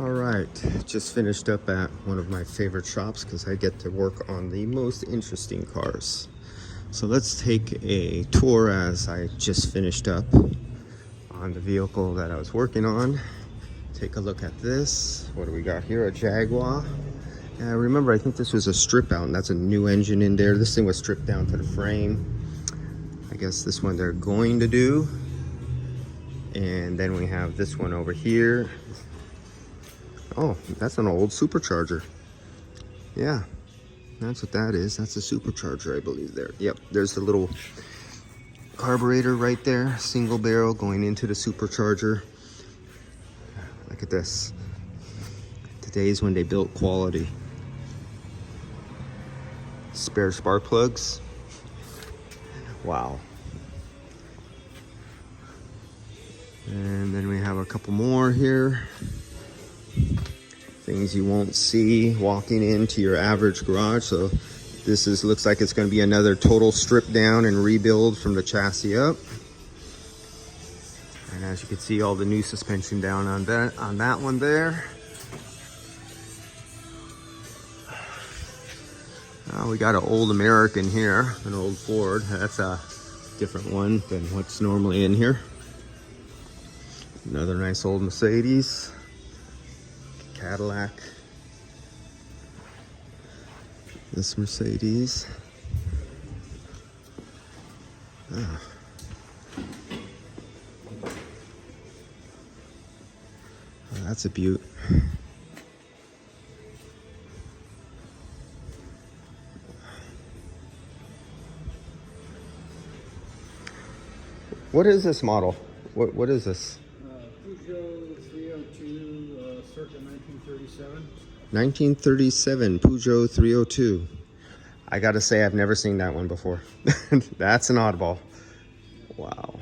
All right, just finished up at one of my favorite shops because I get to work on the most interesting cars. So let's take a tour as I just finished up on the vehicle that I was working on. Take a look at this. What do we got here? A Jaguar. And remember, I think this was a strip out, and that's a new engine in there. This thing was stripped down to the frame. I guess this one they're going to do. And then we have this one over here. Oh, that's an old supercharger. Yeah, that's what that is. That's a supercharger, I believe there. Yep, there's the little carburetor right there. Single barrel going into the supercharger. Look at this. Today's when they built quality. Spare spark plugs. Wow. And then we have a couple more here. Things you won't see walking into your average garage. So this looks like it's going to be another total strip down and rebuild from the chassis up. And as you can see, all the new suspension down on that one there. We got an old American here, an old Ford. That's a different one than what's normally in here. Another nice old Mercedes. Cadillac. This Mercedes. Oh. Oh, that's a beaut. What is this model? What is this? Peugeot 302, circa 1937. 1937 Peugeot 302. I gotta say, I've never seen that one before. That's an oddball. Wow.